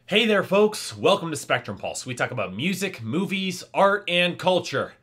Hey there folks, welcome to Spectrum Pulse. We talk about music, movies, art, and culture.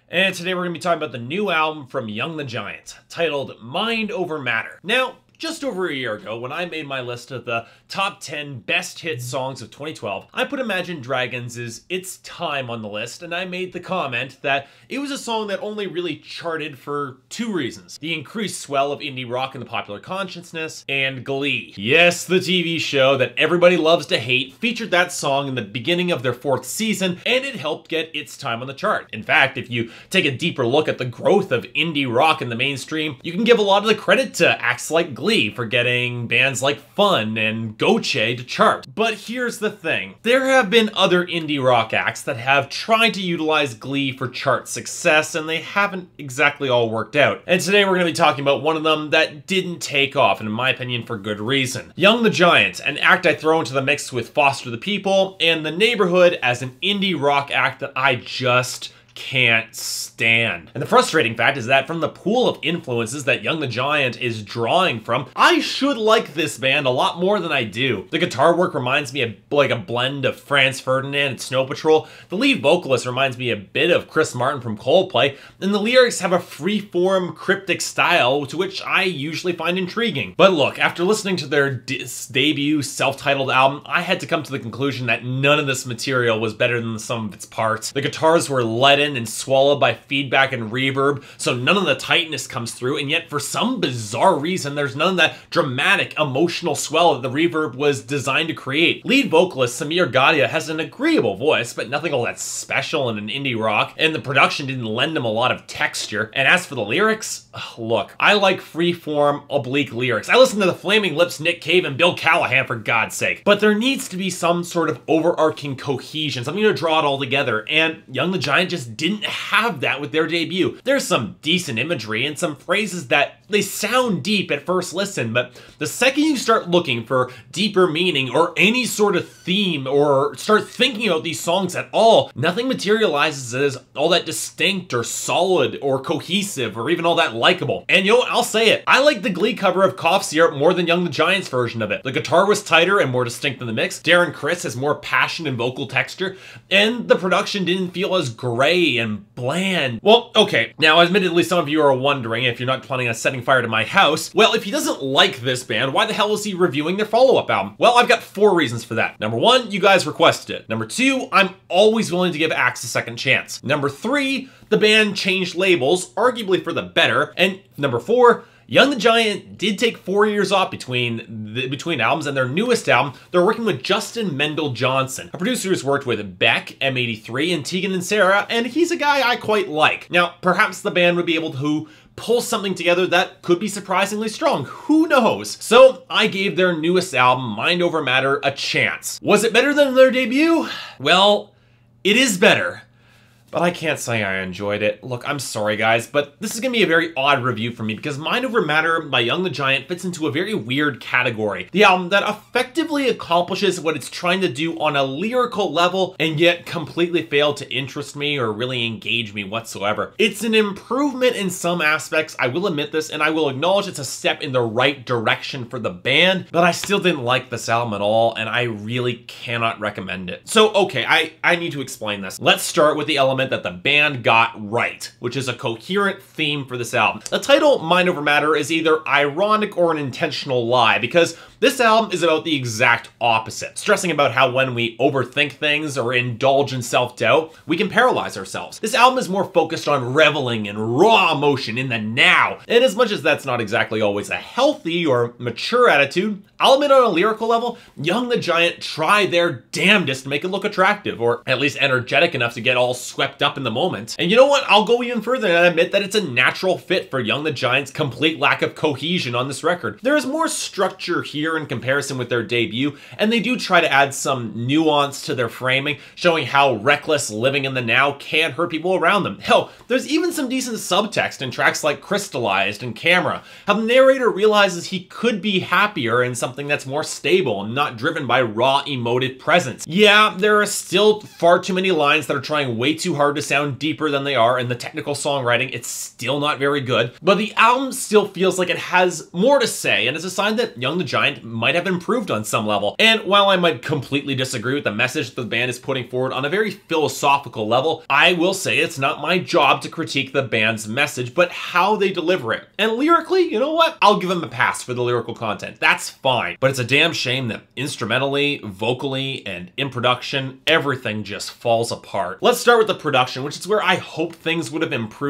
And today we're going to be talking about the new album from Young the Giant, titled Mind Over Matter. Now, just over a year ago, when I made my list of the top 10 best hit songs of 2012, I put Imagine Dragons' It's Time on the list, and I made the comment that it was a song that only really charted for two reasons: the increased swell of indie rock in the popular consciousness, and Glee. Yes, the TV show that everybody loves to hate featured that song in the beginning of their fourth season, and it helped get It's Time on the chart. In fact, if you take a deeper look at the growth of indie rock in the mainstream, you can give a lot of the credit to acts like Glee for getting bands like Fun and Goche to chart. But here's the thing. There have been other indie rock acts that have tried to utilize Glee for chart success, and they haven't exactly all worked out. And today we're going to be talking about one of them that didn't take off, and in my opinion for good reason. Young the Giant, an act I throw into the mix with Foster the People, and The Neighborhood as an indie rock act that I just can't stand. And the frustrating fact is that from the pool of influences that Young the Giant is drawing from, I should like this band a lot more than I do. The guitar work reminds me of like a blend of Franz Ferdinand and Snow Patrol, the lead vocalist reminds me a bit of Chris Martin from Coldplay, and the lyrics have a free-form, cryptic style to which I usually find intriguing. But look, after listening to their debut self-titled album, I had to come to the conclusion that none of this material was better than the sum of its parts. The guitars were leaden and swallowed by feedback and reverb, so none of the tightness comes through, and yet for some bizarre reason there's none of that dramatic emotional swell that the reverb was designed to create. Lead vocalist Samir Gadia has an agreeable voice, but nothing all that special in an indie rock, and the production didn't lend him a lot of texture. And as for the lyrics, look, I like freeform, oblique lyrics. I listen to the Flaming Lips, Nick Cave, and Bill Callahan for God's sake. But there needs to be some sort of overarching cohesion, something to draw it all together, and Young the Giant just didn't have that with their debut. There's some decent imagery and some phrases that they sound deep at first listen, but the second you start looking for deeper meaning or any sort of theme or start thinking about these songs at all, nothing materializes as all that distinct or solid or cohesive or even all that likable. And you know what, I'll say it, I like the Glee cover of Cough Syrup more than Young the Giant's version of it. The guitar was tighter and more distinct than the mix, Darren Criss has more passion and vocal texture, and the production didn't feel as gray and bland. Well, okay, now admittedly some of you are wondering if you're not planning on setting fire to my house. Well, if he doesn't like this band, why the hell is he reviewing their follow-up album? Well, I've got 4 reasons for that. Number 1, you guys requested it. Number 2, I'm always willing to give acts a second chance. Number 3, the band changed labels, arguably for the better. And number 4, Young the Giant did take 4 years off between albums, and their newest album, they're working with Justin Mendel Johnson, a producer who's worked with Beck, M83, and Tegan and Sara, and he's a guy I quite like. Now, perhaps the band would be able to pull something together that could be surprisingly strong. Who knows? So I gave their newest album, Mind Over Matter, a chance. Was it better than their debut? Well, it is better, but I can't say I enjoyed it. Look, I'm sorry guys, but this is gonna be a very odd review for me because Mind Over Matter by Young the Giant fits into a very weird category. The album that effectively accomplishes what it's trying to do on a lyrical level and yet completely failed to interest me or really engage me whatsoever. It's an improvement in some aspects, I will admit this, and I will acknowledge it's a step in the right direction for the band, but I still didn't like this album at all, and I really cannot recommend it. So, okay, I need to explain this. Let's start with the element that the band got right, which is a coherent theme for this album. The title, Mind Over Matter, is either ironic or an intentional lie, because this album is about the exact opposite, stressing about how when we overthink things or indulge in self-doubt, we can paralyze ourselves. This album is more focused on reveling in raw emotion in the now, and as much as that's not exactly always a healthy or mature attitude, I'll admit on a lyrical level, Young the Giant try their damnedest to make it look attractive, or at least energetic enough to get all swept up in the moment. And you know what? I'll go even further and admit that it's a natural fit for Young the Giant's complete lack of cohesion on this record. There is more structure here in comparison with their debut, and they do try to add some nuance to their framing, showing how reckless living in the now can hurt people around them. Hell, there's even some decent subtext in tracks like Crystallized and Camera, how the narrator realizes he could be happier in something that's more stable and not driven by raw emotive presence. Yeah, there are still far too many lines that are trying way too hard hard to sound deeper than they are, and the technical songwriting, it's still not very good, but the album still feels like it has more to say, and it's a sign that Young the Giant might have improved on some level. And while I might completely disagree with the message that the band is putting forward on a very philosophical level, I will say it's not my job to critique the band's message, but how they deliver it. And lyrically, you know what? I'll give them a pass for the lyrical content. That's fine. But it's a damn shame that instrumentally, vocally, and in production, everything just falls apart. Let's start with the production, which is where I hope things would have improved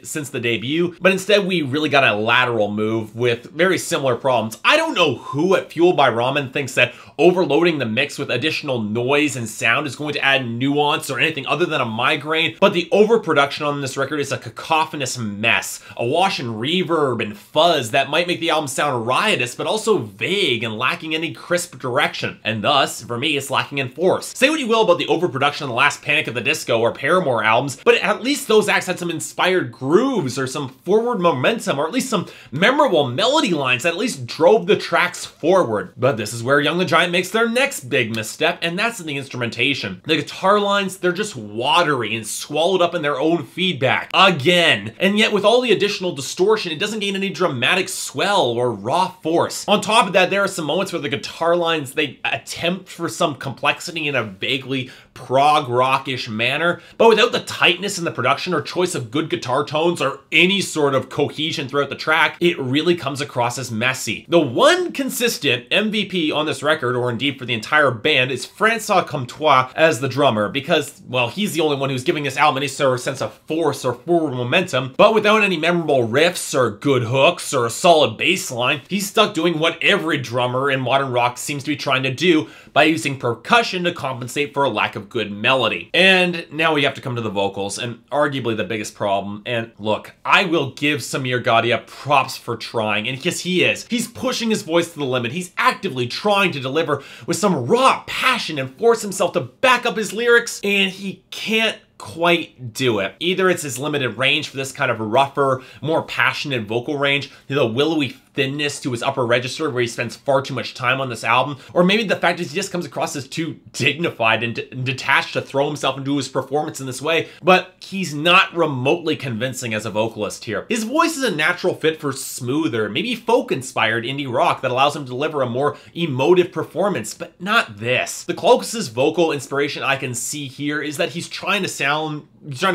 since the debut, but instead we really got a lateral move with very similar problems. I don't know who at Fueled by Ramen thinks that overloading the mix with additional noise and sound is going to add nuance or anything other than a migraine, but the overproduction on this record is a cacophonous mess, awash in reverb and fuzz that might make the album sound riotous, but also vague and lacking any crisp direction, and thus, for me, it's lacking in force. Say what you will about the overproduction of the last Panic at the Disco or Paramore albums, but at least those acts had some inspired grooves or some forward momentum or at least some memorable melody lines that at least drove the tracks forward. But this is where Young the Giant makes their next big misstep, and that's in the instrumentation. The guitar lines, they're just watery and swallowed up in their own feedback. Again. And yet with all the additional distortion, it doesn't gain any dramatic swell or raw force. On top of that, there are some moments where the guitar lines, they attempt for some complexity in a vaguely prog rockish manner, but without the tightness in the production or choice of good guitar tones or any sort of cohesion throughout the track, it really comes across as messy. The one consistent MVP on this record, or indeed for the entire band, is Francois Comtois as the drummer, because, well, he's the only one who's giving this album any sort of sense of force or forward momentum, but without any memorable riffs or good hooks or a solid bass line, he's stuck doing what every drummer in modern rock seems to be trying to do by using percussion to compensate for a lack of good melody. And now we have to come to the vocals, and arguably the biggest problem. And look, I will give Samir Gadia props for trying, and yes, he is. He's pushing his voice to the limit. He's actively trying to deliver with some raw passion and force himself to back up his lyrics, and he can't quite do it. Either it's his limited range for this kind of rougher, more passionate vocal range, the willowy thinness to his upper register where he spends far too much time on this album, or maybe the fact that he just comes across as too dignified and detached to throw himself into his performance in this way, but he's not remotely convincing as a vocalist here. His voice is a natural fit for smoother, maybe folk-inspired indie rock that allows him to deliver a more emotive performance, but not this. The closest vocal inspiration I can see here is that he's trying to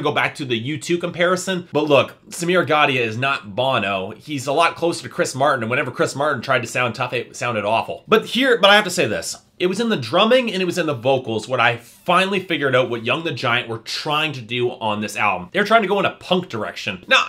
go back to the U2 comparison, but look, Samir Gadia is not Bono. He's a lot closer to Chris Martin, and whenever Chris Martin tried to sound tough, it sounded awful. But I have to say this. It was in the drumming and it was in the vocals when I finally figured out what Young the Giant were trying to do on this album. They're trying to go in a punk direction. Now,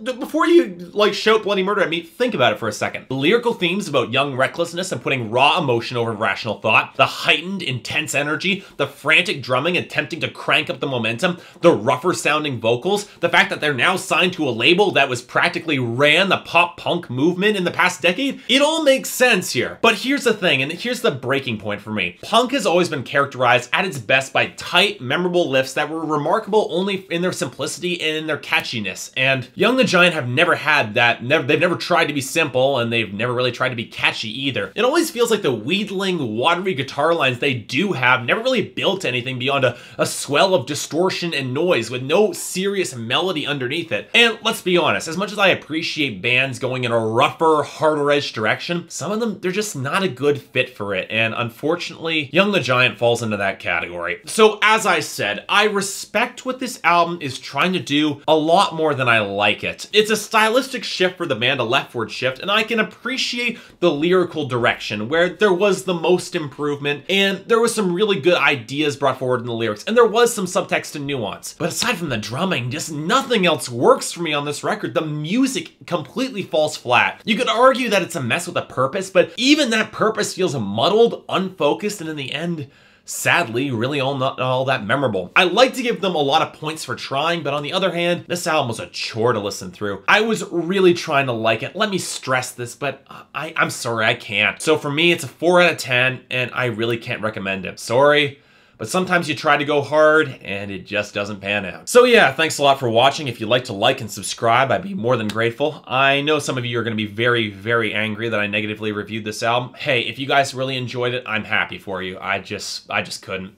before you shout bloody murder at me, think about it for a second. The lyrical themes about young recklessness and putting raw emotion over rational thought, the heightened, intense energy, the frantic drumming attempting to crank up the momentum, the rougher sounding vocals, the fact that they're now signed to a label that was practically ran the pop punk movement in the past decade, it all makes sense here. But here's the thing, and here's the breaking point for me. Punk has always been characterized at its best by tight, memorable lifts that were remarkable only in their simplicity and in their catchiness. And Young the Giant have never had that. They've never tried to be simple, and they've never really tried to be catchy either. It always feels like the wheedling, watery guitar lines they do have never really built anything beyond a swell of distortion and noise with no serious melody underneath it. And let's be honest, as much as I appreciate bands going in a rougher, harder-edged direction, some of them, they're just not a good fit for it. And unfortunately, Young the Giant falls into that category. So as I said, I respect what this album is trying to do a lot more than I like it. It's a stylistic shift for the band, a leftward shift, and I can appreciate the lyrical direction where there was the most improvement and there was some really good ideas brought forward in the lyrics and there was some subtext and nuance. But aside from the drumming, just nothing else works for me on this record. The music completely falls flat. You could argue that it's a mess with a purpose, but even that purpose feels muddled, unfocused, and in the end, sadly, really not all that memorable. I like to give them a lot of points for trying, but on the other hand, this album was a chore to listen through. I was really trying to like it. Let me stress this, but I'm sorry, I can't. So for me, it's a 4 out of 10, and I really can't recommend it. Sorry. But sometimes you try to go hard and it just doesn't pan out. So yeah, thanks a lot for watching. If you'd like to like and subscribe, I'd be more than grateful. I know some of you are going to be very, very angry that I negatively reviewed this album. Hey, if you guys really enjoyed it, I'm happy for you. I just couldn't.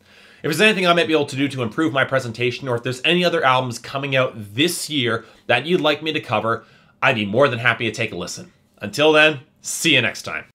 there's anything I might be able to do to improve my presentation, or if there's any other albums coming out this year that you'd like me to cover, I'd be more than happy to take a listen. Until then, see you next time.